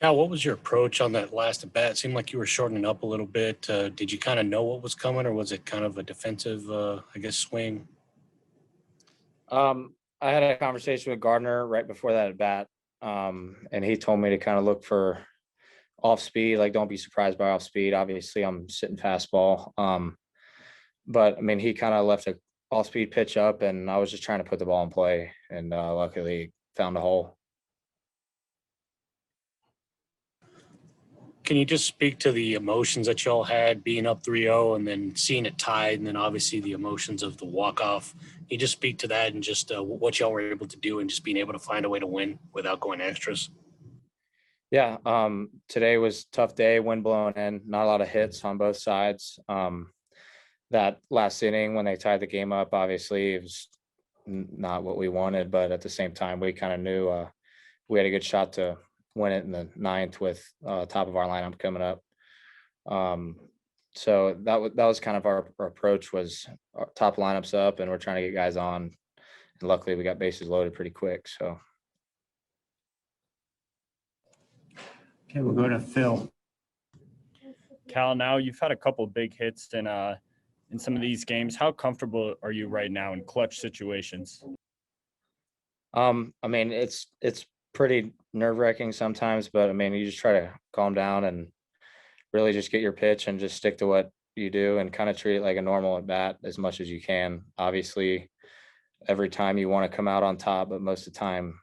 Cal, what was your approach on that last at bat? It seemed like you were shortening up a little bit. Did you kind of know what was coming, or was it kind of a defensive, I guess, swing? I had a conversation with Gardner right before that at bat, and he told me to kind of look for off speed. Like, don't be surprised by off speed. Obviously, I'm sitting fastball, but I mean, he kind of left a off speed pitch up, and I was just trying to put the ball in play, and luckily found a hole. Can you just speak to the emotions that y'all had being up 3-0 and then seeing it tied, and then obviously the emotions of the walk-off? Can you just speak to that and just what y'all were able to do and just being able to find a way to win without going extras? Yeah, today was a tough day, wind blowing in, not a lot of hits on both sides. That last inning when they tied the game up, obviously it was not what we wanted, but at the same time, we kind of knew we had a good shot to win it in the ninth with top of our lineup coming up. So that was kind of our approach, was our top lineups up, and we're trying to get guys on. And luckily, we got bases loaded pretty quick. So Okay, we'll go to Phil. Cal, now you've had a couple of big hits in some of these games. How comfortable are you right now in clutch situations? I mean, it's pretty nerve-wracking sometimes, but I mean, you just try to calm down and really just get your pitch and just stick to what you do and kind of treat it like a normal at bat as much as you can. Obviously, every time you want to come out on top, but most of the time,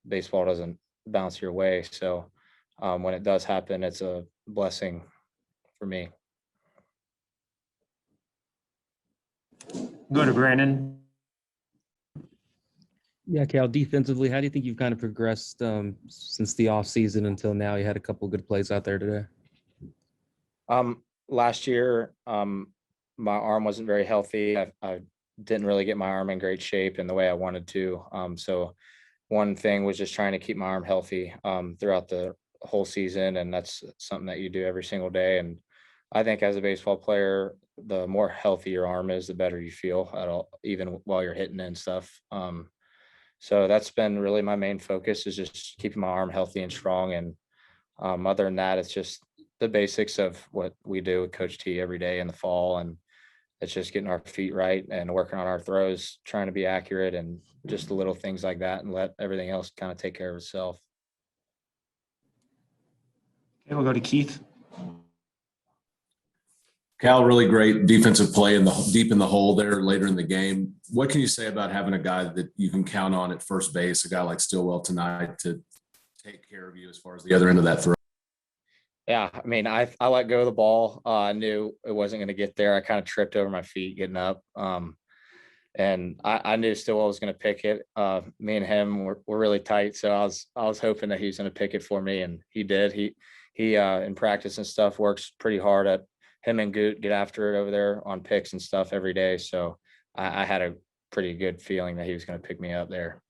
baseball doesn't bounce your way. So when it does happen, it's a blessing for me. Go to Brandon. Yeah, Cal, defensively, how do you think you've kind of progressed since the offseason until now? You had a couple of good plays out there today. Last year, my arm wasn't very healthy. I didn't really get my arm in great shape in the way I wanted to. So one thing was just trying to keep my arm healthy throughout the whole season, and that's something that you do every single day. And I think as a baseball player, the more healthy your arm is, the better you feel at all, even while you're hitting and stuff. So that's been really my main focus, is just keeping my arm healthy and strong. And other than that, it's just the basics of what we do with Coach T every day in the fall. And it's just getting our feet right and working on our throws, trying to be accurate, and just the little things like that, and let everything else kind of take care of itself. Okay, we'll go to Keith. Cal, really great defensive play in the deep in the hole there later in the game. What can you say about having a guy that you can count on at first base, a guy like Stillwell tonight, to take care of you as far as the other end of that throw? Yeah, I mean, I let go of the ball. I knew it wasn't going to get there. I kind of tripped over my feet getting up, and I knew Stillwell was going to pick it. Me and him were really tight, so I was hoping that he was going to pick it for me, and he did. He in practice and stuff works pretty hard at. Him and Goot get after it over there on picks and stuff every day. So I had a pretty good feeling that he was going to pick me up there.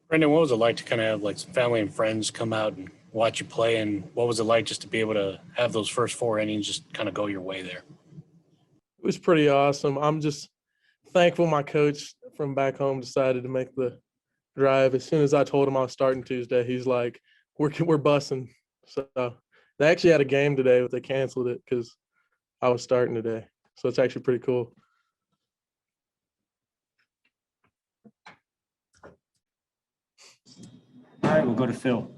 Brendan, what was it like to kind of have like some family and friends come out and watch you play? And what was it like just to be able to have those first 4 innings just kind of go your way there? It was pretty awesome. I'm just thankful my coach from back home decided to make the drive. As soon as I told him I was starting Tuesday, he's like, we're bussing. So they actually had a game today, but they canceled it because I was starting today. So it's actually pretty cool. All right, we'll go to Phil.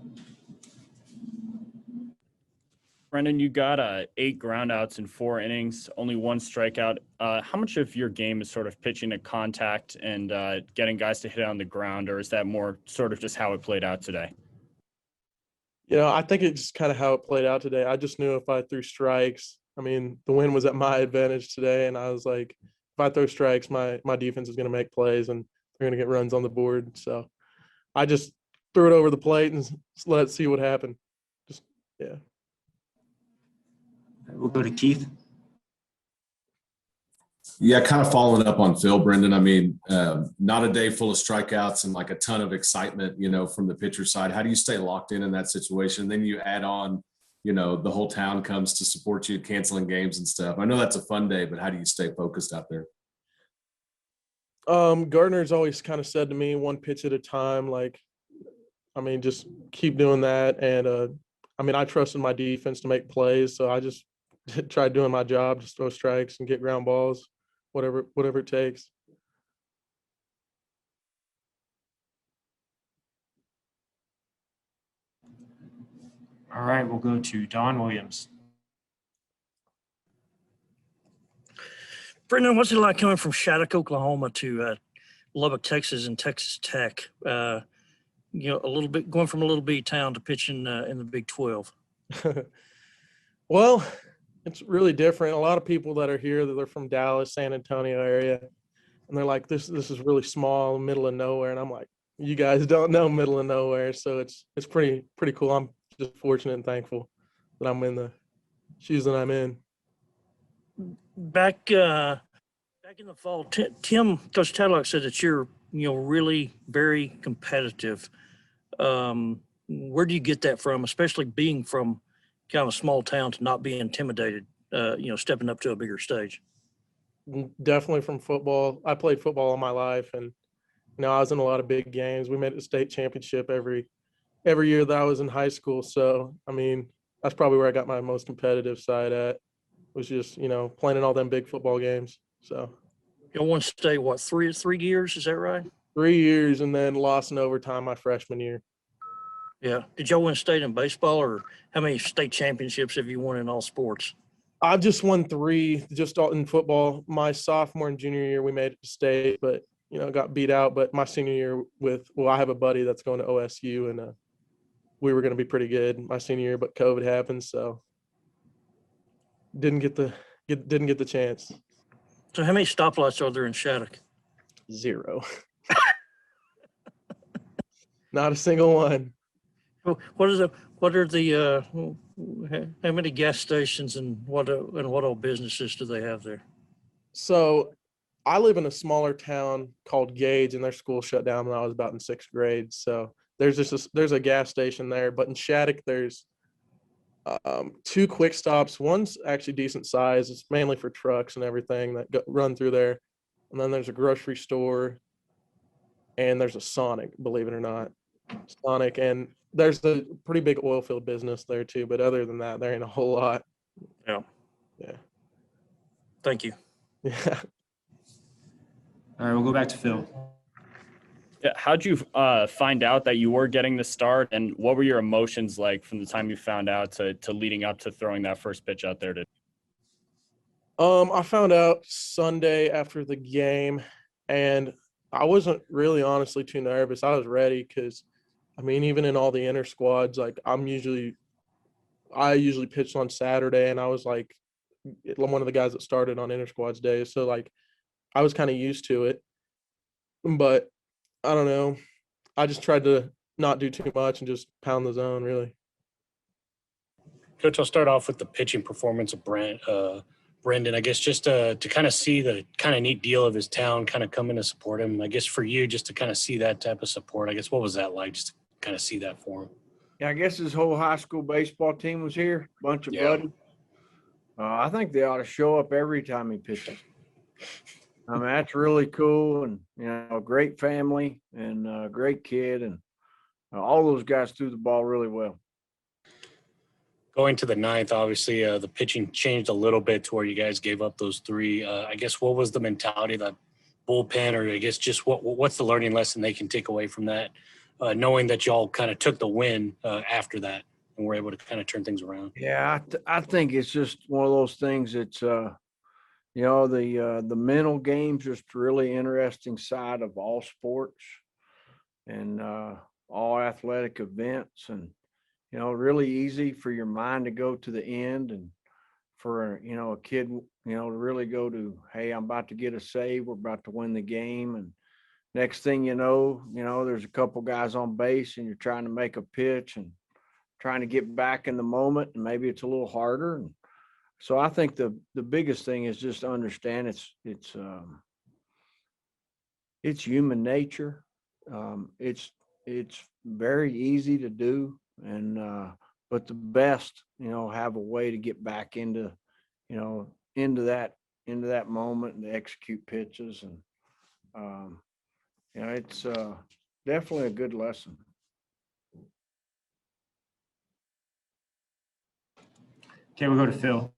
Brendan, you got 8 groundouts in 4 innings, only 1 strikeout. How much of your game is sort of pitching to contact and getting guys to hit on the ground, or is that more sort of just how it played out today? You know, I think it's just kind of how it played out today. I just knew if I threw strikes, I mean, the wind was at my advantage today, and I was like, if I throw strikes, my defense is going to make plays, and they're going to get runs on the board. So I just threw it over the plate and let it see what happened. Just, yeah. We'll go to Keith. Yeah, kind of following up on Phil, Brendan. I mean, not a day full of strikeouts and like a ton of excitement, from the pitcher side. How do you stay locked in that situation? Then you add on, the whole town comes to support you, canceling games and stuff. I know that's a fun day, but how do you stay focused out there? Gardner's always kind of said to me, one pitch at a time. Like, I mean, just keep doing that. And I mean, I trusted my defense to make plays, so I just tried doing my job, just throw strikes and get ground balls, whatever it takes. All right, we'll go to Don Williams. Brendan, what's it like coming from Shattuck, Oklahoma to Lubbock, Texas, and Texas Tech? You know, a little bit going from a little bitty town to pitching in the Big 12. Well, it's really different. A lot of people that are here, that they're from Dallas, San Antonio area, and they're like, this is really small, middle of nowhere. And I'm like, you guys don't know middle of nowhere. So it's pretty cool. I'm just fortunate and thankful that I'm in the shoes that I'm in. Back in the fall, Coach Tadlock said that you're really very competitive. Where do you get that from, especially being from kind of a small town, to not be intimidated, stepping up to a bigger stage? Definitely from football. I played football all my life, and I was in a lot of big games. We made it to state championship every year that I was in high school. So, I mean, that's probably where I got my most competitive side at, was just, playing in all them big football games. So You won state, what, three years? Is that right? 3 years, and then lost in overtime my freshman year. Yeah. Did y'all win state in baseball, or how many state championships have you won in all sports? I've just won 3 just all in football. My sophomore and junior year, we made it to state, but, got beat out. But my senior year I have a buddy that's going to OSU, and we were going to be pretty good my senior year, but COVID happened. So didn't get the chance. So how many stoplights are there in Shattuck? 0. Not a single one. What are the how many gas stations and what all businesses do they have there? So I live in a smaller town called Gage, and their school shut down when I was about in 6th grade. So there's a gas station there, but in Shattuck there's 2 quick stops. One's actually decent size. It's mainly for trucks and everything that run through there. And then there's a grocery store, and there's a Sonic, believe it or not. Sonic, and there's a pretty big oil field business there too. But other than that, there ain't a whole lot. Yeah. Thank you. Yeah. All right, we'll go back to Phil. Yeah, how'd you find out that you were getting the start, and what were your emotions like from the time you found out to leading up to throwing that first pitch out there? I found out Sunday after the game, and I wasn't really honestly too nervous. I was ready because, I mean, even in all the inter squads, like I usually pitched on Saturday, and I was like one of the guys that started on inter squads days. So like I was kind of used to it, but I don't know. I just tried to not do too much and just pound the zone, really. Coach, I'll start off with the pitching performance of Brendan. I guess just to kind of see the kind of neat deal of his town kind of coming to support him. I guess for you, just to kind of see that type of support, I guess what was that like, just to kind of see that for him? Yeah, I guess his whole high school baseball team was here, bunch of buddies. I think they ought to show up every time he pitches. I mean, that's really cool, and a great family and a great kid, and all those guys threw the ball really well. Going to the 9th, obviously, the pitching changed a little bit to where you guys gave up those 3. I guess what was the mentality of that bullpen, or I guess just what's the learning lesson they can take away from that, knowing that y'all kind of took the win after that and were able to kind of turn things around? Yeah, I think it's just one of those things. It's the mental game's just really interesting side of all sports and all athletic events, and really easy for your mind to go to the end, and for a kid to really go to, hey, I'm about to get a save, we're about to win the game, and next thing you know, there's a couple guys on base, and you're trying to make a pitch and trying to get back in the moment, and maybe it's a little harder. And so I think the biggest thing is just to understand it's human nature. It's very easy to do, and but the best have a way to get back into that moment and to execute pitches, and it's definitely a good lesson. Okay, we'll go to Phil.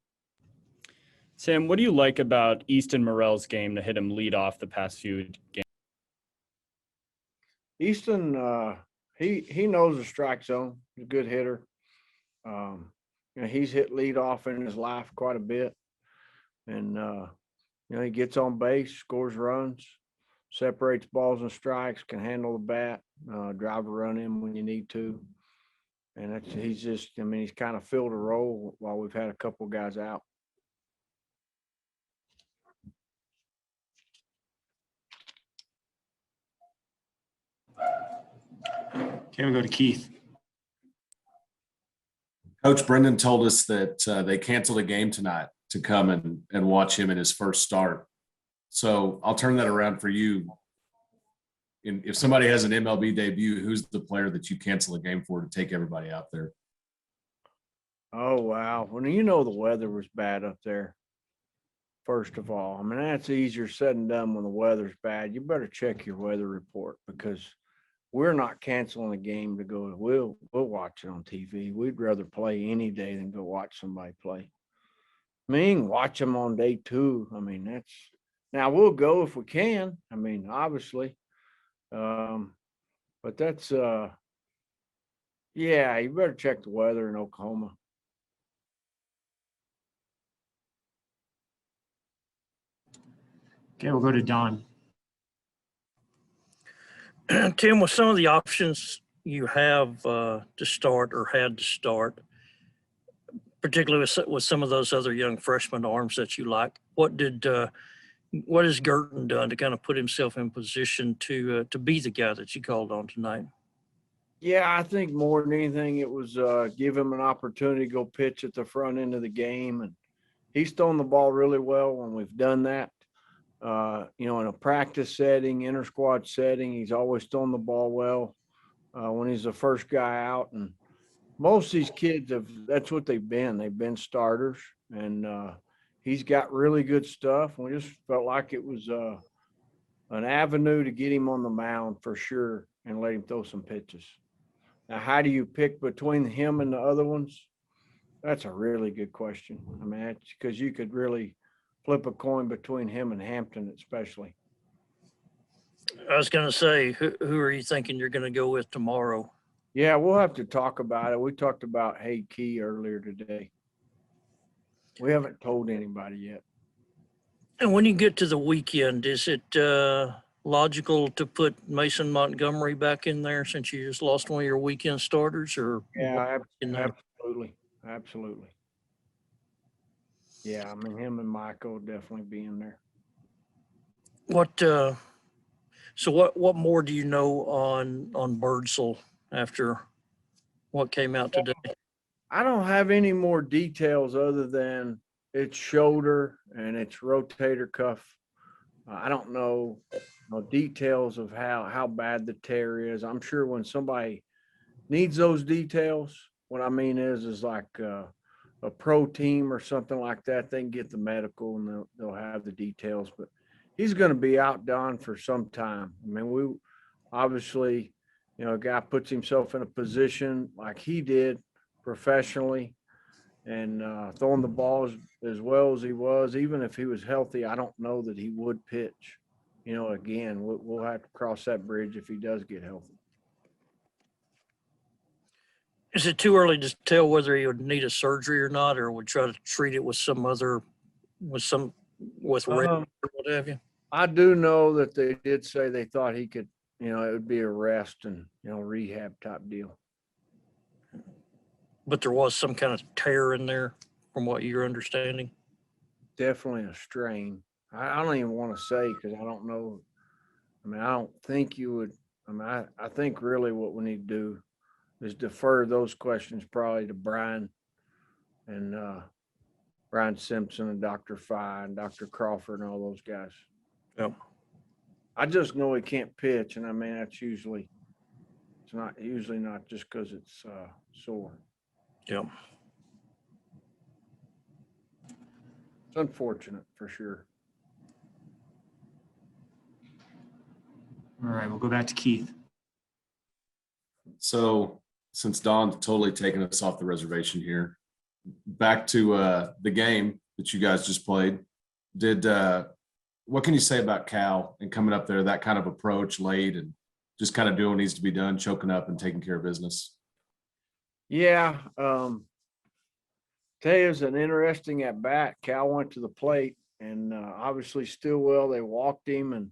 Tim, what do you like about Easton Morell's game to hit him lead off the past few games? Easton, he knows the strike zone. He's a good hitter. He's hit lead off in his life quite a bit. And, he gets on base, scores runs, separates balls and strikes, can handle the bat, drive a run in when you need to. And he's kind of filled a role while we've had a couple guys out. Okay, we'll go to Keith. Coach Brendan told us that they canceled a game tonight to come and watch him in his first start. So I'll turn that around for you. If somebody has an MLB debut, who's the player that you cancel a game for to take everybody out there? Oh, wow. Well, the weather was bad up there. First of all, that's easier said than done when the weather's bad. You better check your weather report, because we're not canceling a game to go. We'll watch it on TV. We'd rather play any day than go watch somebody play. Watch them on day 2. Now we'll go if we can. Obviously. But that's yeah, you better check the weather in Oklahoma. Okay, we'll go to Don. Tim, with some of the options you have to start or had to start, particularly with some of those other young freshman arms that you like, what has Gerton done to kind of put himself in position to be the guy that you called on tonight? Yeah, I think more than anything, it was give him an opportunity to go pitch at the front end of the game, and he's thrown the ball really well when we've done that. In a practice setting, inter-squad setting, he's always thrown the ball well when he's the first guy out. And most of these kids that's what they've been. They've been starters, and he's got really good stuff. We just felt like it was an avenue to get him on the mound for sure and let him throw some pitches. Now, how do you pick between him and the other ones? That's a really good question. Because you could really flip a coin between him and Hampton, especially. I was going to say, who are you thinking you're going to go with tomorrow? Yeah, we'll have to talk about it. We talked about Hey Key earlier today. We haven't told anybody yet. And when you get to the weekend, is it logical to put Mason Montgomery back in there since you just lost one of your weekend starters? Or yeah, absolutely. Yeah, him and Michael will definitely be in there. What more do you know on Birdsell after what came out today? I don't have any more details other than it's shoulder and it's rotator cuff. I don't know details of how bad the tear is. I'm sure when somebody needs those details, what I mean is like a pro team or something like that, they can get the medical and they'll have the details. But he's going to be out, Don, for some time. We obviously, a guy puts himself in a position like he did professionally and throwing the ball as well as he was. Even if he was healthy, I don't know that he would pitch. Again, we'll have to cross that bridge if he does get healthy. Is it too early to tell whether he would need a surgery or not, or would try to treat it with with rest or what have you? I do know that they did say they thought he could, it would be a rest and, rehab type deal. But there was some kind of tear in there from what you're understanding? Definitely a strain. I don't even want to say because I don't know. I don't think you would. I think really what we need to do is defer those questions probably to Brian and Brian Simpson and Dr. Fye and Dr. Crawford and all those guys. Yep. I just know he can't pitch, and that's it's not usually not just because it's sore. Yep. It's unfortunate for sure. All right, we'll go back to Keith. So since Don's totally taken us off the reservation here, back to the game that you guys just played. What can you say about Cal and coming up there, that kind of approach late and just kind of doing what needs to be done, choking up and taking care of business? Yeah, today is an interesting at bat. Cal went to the plate and obviously Stillwell, they walked him, and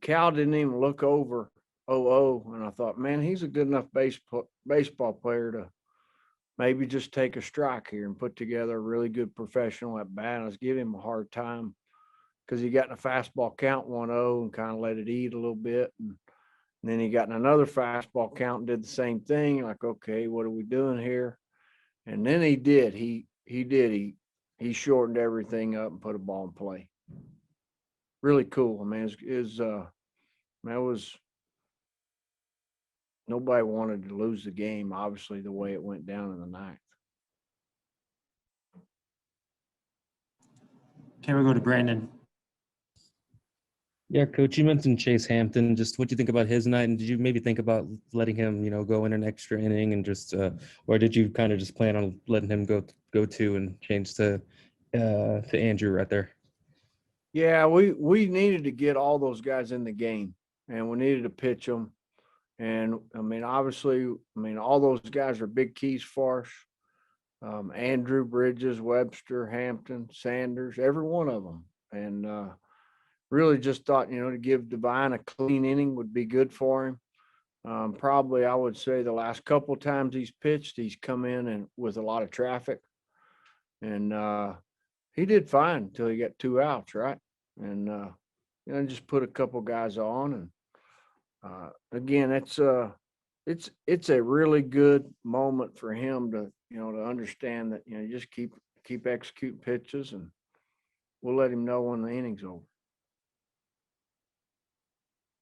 Cal didn't even look over 0-0. And I thought, man, he's a good enough baseball player to maybe just take a strike here and put together a really good professional at bat. I was giving him a hard time because he got in a fastball count 1-0 and kind of let it eat a little bit. And then he got in another fastball count and did the same thing. Like, okay, what are we doing here? And then he did. He he shortened everything up and put a ball in play. Really cool. I mean, that was, nobody wanted to lose the game, obviously, the way it went down in the ninth. Okay, we'll go to Brandon. Yeah, Coach, you mentioned Chase Hampton. Just what do you think about his night? And did you maybe think about letting him, go in an extra inning and just, or did you kind of just plan on letting him go to and change to Andrew right there? Yeah, we needed to get all those guys in the game, and we needed to pitch them. And I mean, obviously, all those guys are big keys for us. Andrew, Bridges, Webster, Hampton, Sanders, every one of them. And really just thought, to give Divine a clean inning would be good for him. Probably, I would say the last couple of times he's pitched, he's come in and with a lot of traffic. And he did fine until he got 2 outs, right? And just put a couple guys on. And again, it's a really good moment for him to to understand that just keep executing pitches, and we'll let him know when the inning's over.